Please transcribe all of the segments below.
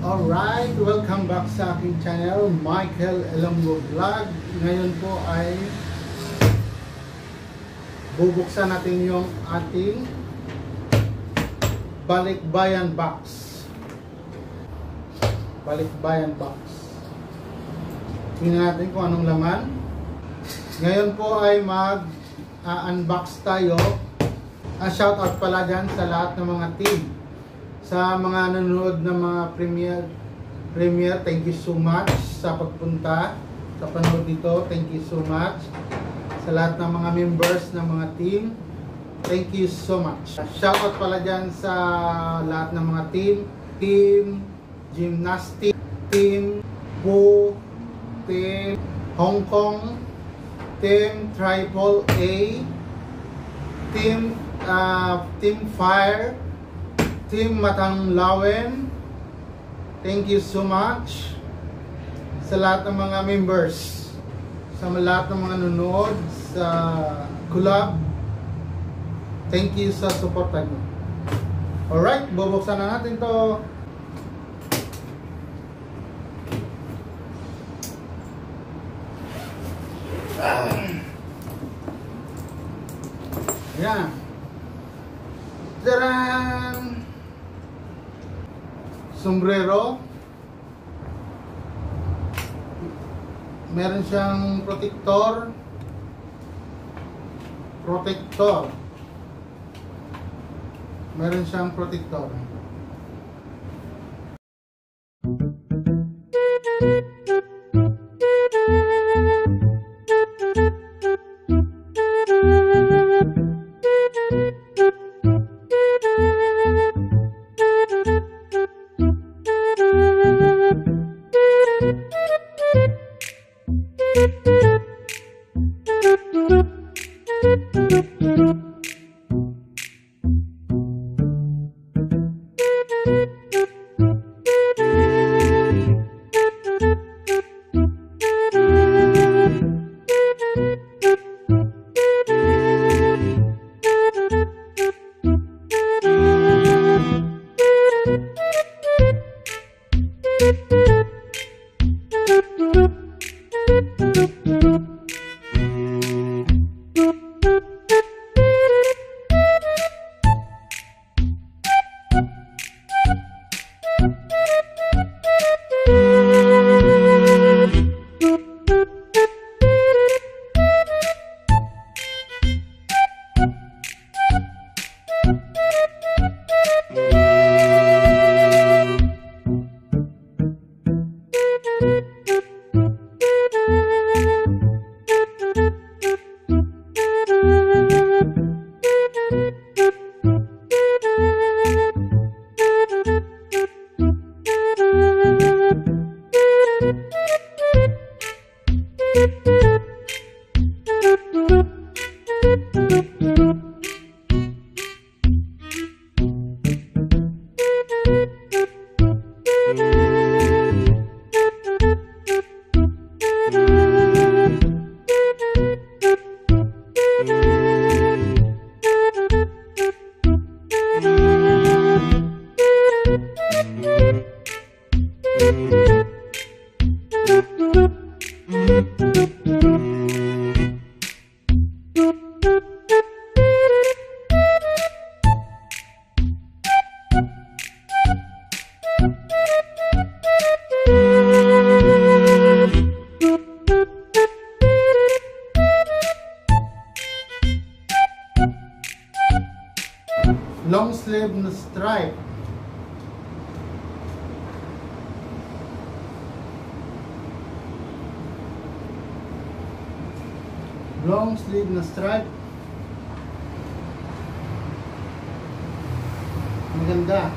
Alright, welcome back sa aking channel, Michael Ilonggo Vlog. Ngayon po ay bubuksan natin yung ating balikbayan box. Balikbayan box. Tingnan natin kung anong laman. Ngayon po ay mag-unbox tayo. Shoutout pala dyan sa lahat ng mga team. Sa mga nanonood ng mga premiere, thank you so much sa pagpunta, sa panood dito, thank you so much. Sa lahat ng mga members ng mga team, thank you so much. Shoutout pala dyan sa lahat ng mga team gymnastic, team Po, team Hong Kong, team Triple A, team Fire, Team Matanglawen, thank you so much sa lahat ng mga members, sa lahat ng mga nanonood sa collab. Thank you sa support nyo. Alright, bubuksan na natin to. Yan. Taran! Sombrero, meron siyang protector, meron siyang protector. Long sleeve na stripe. Long sleeve na stripe. Maganda.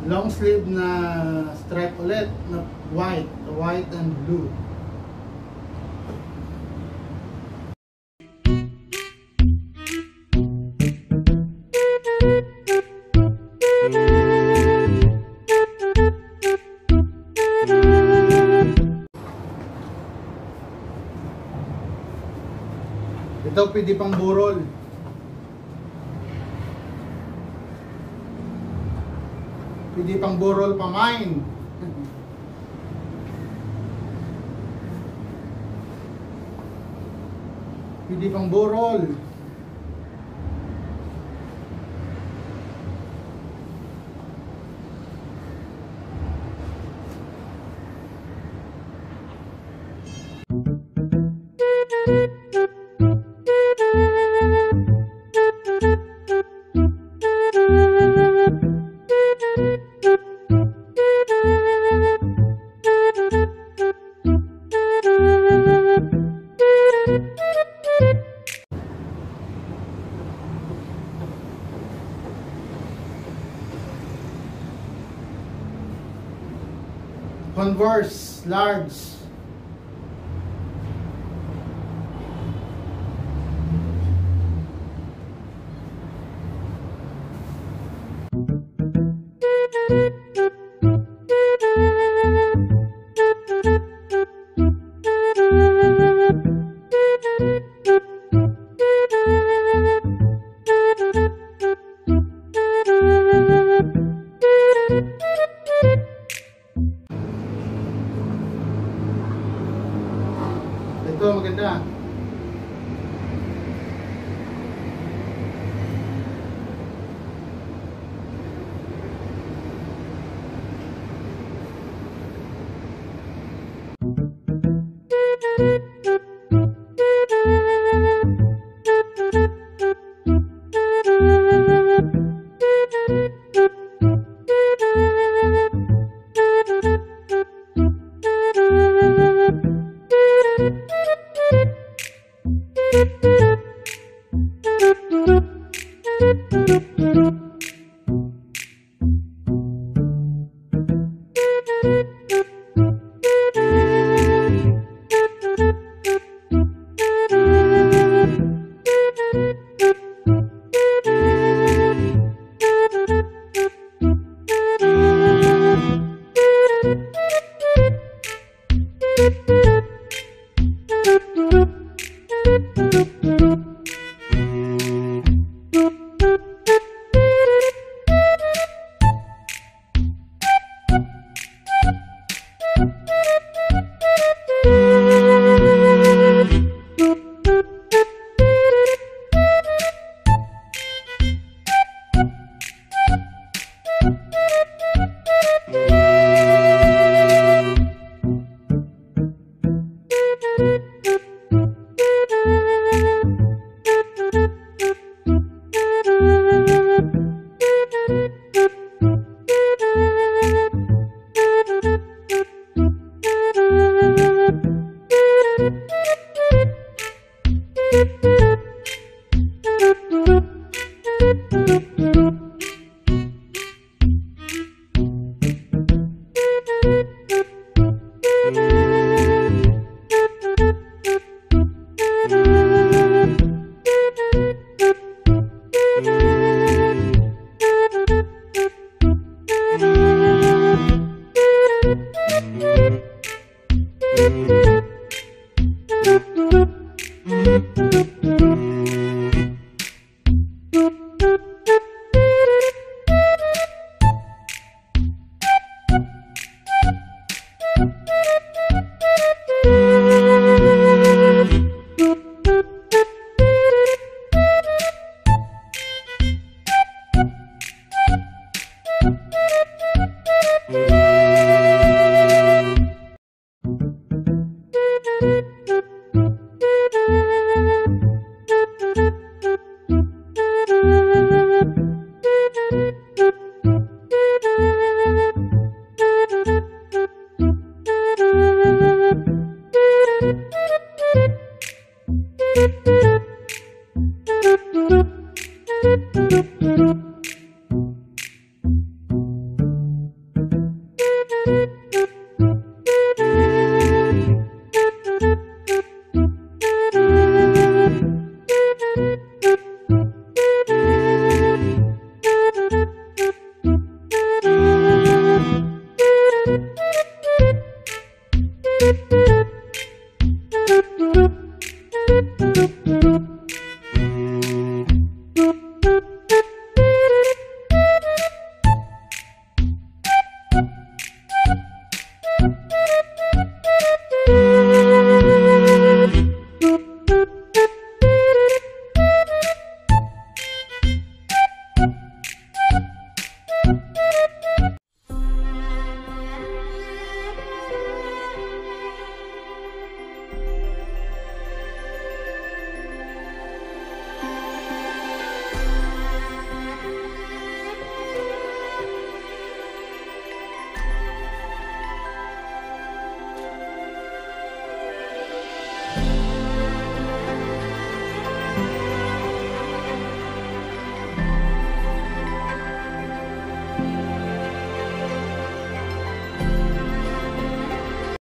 long sleeve na stripe ulit na white and blue. Ito pwede pang burol. Pwede pang burol pa mine. Pwede pang burol. Converse large. Ito maganda.